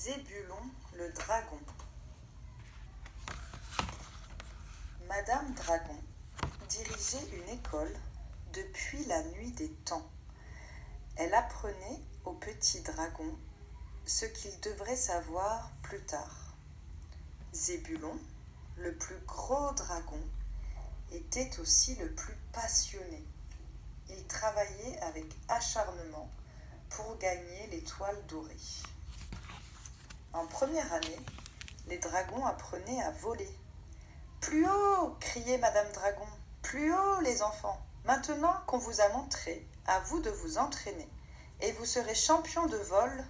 Zébulon le dragon. Madame Dragon dirigeait une école depuis la nuit des temps. Elle apprenait aux petits dragons ce qu'ils devraient savoir plus tard. Zébulon, le plus gros dragon, était aussi le plus passionné. Il travaillait avec acharnement pour gagner l'étoile dorée. En première année, les dragons apprenaient à voler. « Plus haut !» criait Madame Dragon. « Plus haut, les enfants ! Maintenant qu'on vous a montré, à vous de vous entraîner, et vous serez champion de vol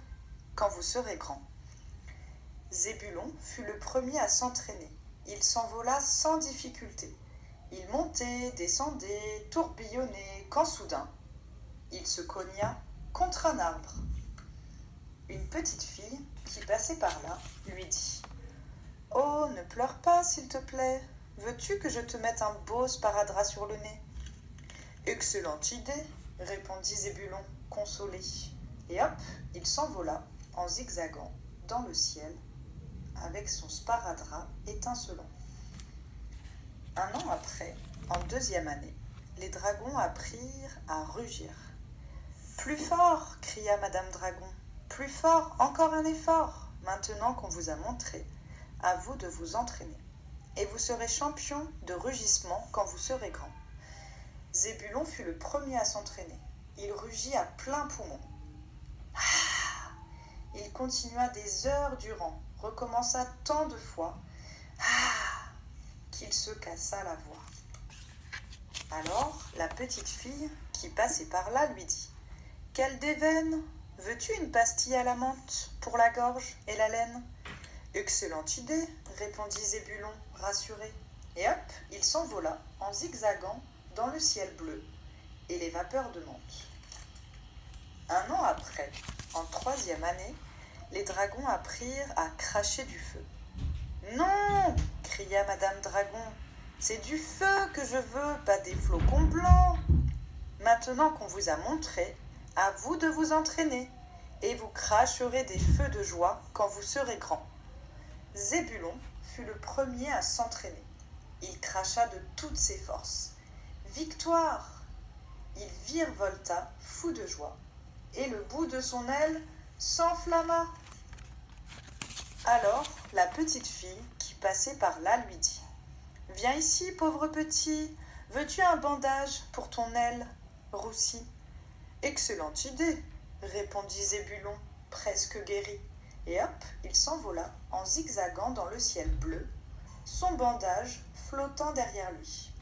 quand vous serez grand. » Zébulon fut le premier à s'entraîner. Il s'envola sans difficulté. Il montait, descendait, tourbillonnait, quand soudain, il se cogna contre un arbre. Une petite fille qui passait par là lui dit « Oh, ne pleure pas, s'il te plaît. Veux-tu que je te mette un beau sparadrap sur le nez ?»« Excellente idée, » répondit Zébulon, consolé. Et hop, il s'envola en zigzagant dans le ciel avec son sparadrap étincelant. Un an après, en deuxième année, les dragons apprirent à rugir. « Plus fort !» cria Madame Dragon. « Plus fort, encore un effort. Maintenant qu'on vous a montré, à vous de vous entraîner. Et vous serez champion de rugissement quand vous serez grand. » Zébulon fut le premier à s'entraîner. Il rugit à plein poumon. Ah ! Il continua des heures durant, recommença tant de fois qu'il se cassa la voix. Alors la petite fille qui passait par là lui dit « Quelle déveine! Veux-tu une pastille à la menthe pour la gorge et la laine ?»« Excellente idée, » répondit Zébulon, rassuré. Et hop, il s'envola en zigzagant dans le ciel bleu et les vapeurs de menthe. Un an après, en troisième année, les dragons apprirent à cracher du feu. « Non !» cria Madame Dragon. « C'est du feu que je veux, pas des flocons blancs. Maintenant qu'on vous a montré, à vous de vous entraîner, et vous cracherez des feux de joie quand vous serez grand. » Zébulon fut le premier à s'entraîner. Il cracha de toutes ses forces. « Victoire !» Il virevolta, fou de joie, et le bout de son aile s'enflamma. Alors la petite fille qui passait par là lui dit « Viens ici, pauvre petit, veux-tu un bandage pour ton aile roussie ?»« Excellente idée, » répondit Zébulon, presque guéri. Et hop, il s'envola en zigzagant dans le ciel bleu, son bandage flottant derrière lui.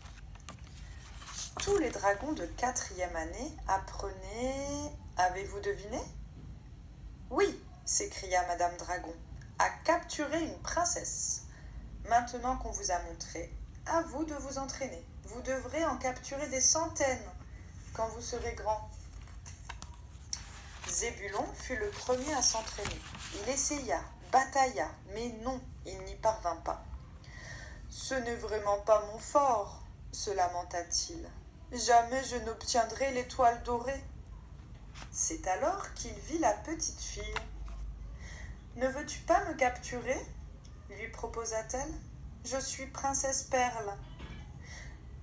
Tous les dragons de quatrième année apprenaient... Avez-vous deviné ? Oui, s'écria Madame Dragon, à capturer une princesse. Maintenant qu'on vous a montré, à vous de vous entraîner. Vous devrez en capturer des centaines quand vous serez grand. Zébulon fut le premier à s'entraîner. Il essaya, batailla, mais non, il n'y parvint pas. « Ce n'est vraiment pas mon fort, » se lamenta-t-il. « Jamais je n'obtiendrai l'étoile dorée. » C'est alors qu'il vit la petite fille. « Ne veux-tu pas me capturer ?» lui proposa-t-elle. « Je suis princesse Perle. »«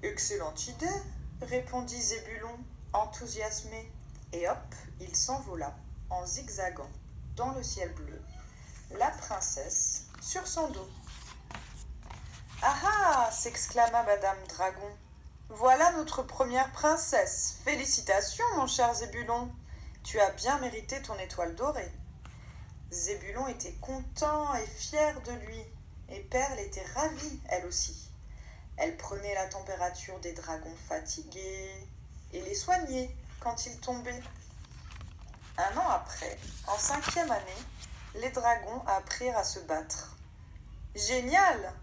Excellente idée, » répondit Zébulon, enthousiasmé. Et hop, il s'envola en zigzagant dans le ciel bleu, la princesse sur son dos. « Ah ah !» s'exclama Madame Dragon. « Voilà notre première princesse. Félicitations, mon cher Zébulon. Tu as bien mérité ton étoile dorée. » Zébulon était content et fier de lui, et Perle était ravie, elle aussi. Elle prenait la température des dragons fatigués et les soignait quand ils tombaient. Un an après, en cinquième année, les dragons apprirent à se battre. « Génial !»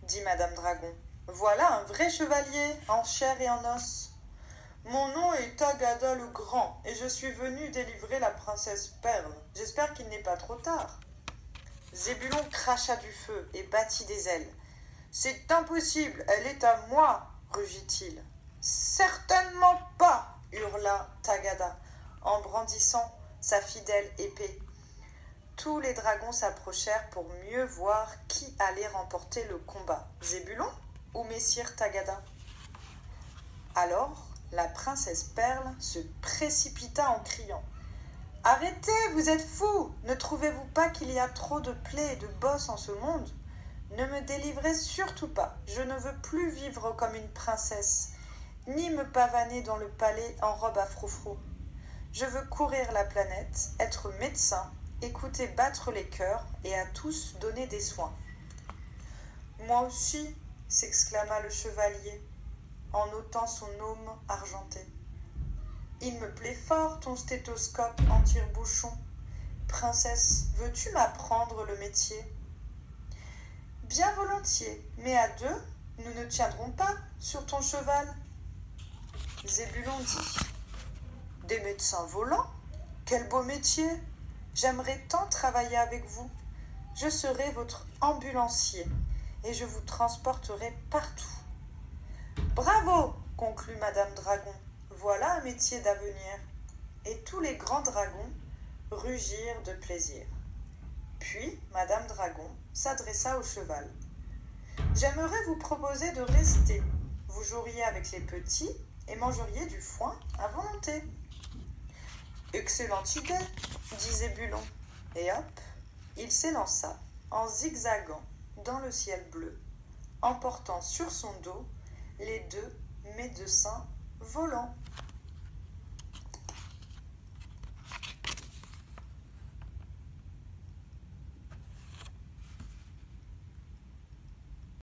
dit Madame Dragon. « Voilà un vrai chevalier en chair et en os. Mon nom est Tagada le Grand et je suis venu délivrer la princesse Perle. J'espère qu'il n'est pas trop tard. » Zébulon cracha du feu et battit des ailes. « C'est impossible, elle est à moi !» rugit-il. « Certainement pas !» hurla Tagada en brandissant sa fidèle épée. Tous les dragons s'approchèrent pour mieux voir qui allait remporter le combat, Zébulon ou Messire Tagada. Alors, la princesse Perle se précipita en criant « Arrêtez, vous êtes fous! Ne trouvez-vous pas qu'il y a trop de plaies et de bosses en ce monde? Ne me délivrez surtout pas, je ne veux plus vivre comme une princesse, ni me pavaner dans le palais en robe à froufrou. Je veux courir la planète, être médecin, écouter battre les cœurs et à tous donner des soins. » « Moi aussi, s'exclama le chevalier, en ôtant son aume argenté. Il me plaît fort ton stéthoscope en tire-bouchon. Princesse, veux-tu m'apprendre le métier? Bien volontiers, mais à deux, nous ne tiendrons pas sur ton cheval. Zébulon dit Des médecins volants? Quel beau métier! J'aimerais tant travailler avec vous. Je serai votre ambulancier et je vous transporterai partout. Bravo, conclut Madame Dragon. Voilà un métier d'avenir. Et tous les grands dragons rugirent de plaisir. Puis Madame Dragon s'adressa au cheval. J'aimerais vous proposer de rester. Vous joueriez avec les petits et mangeriez du foin à volonté. Excellente idée, dit Zébulon. Et hop, il s'élança en zigzagant dans le ciel bleu, emportant sur son dos les deux médecins volants.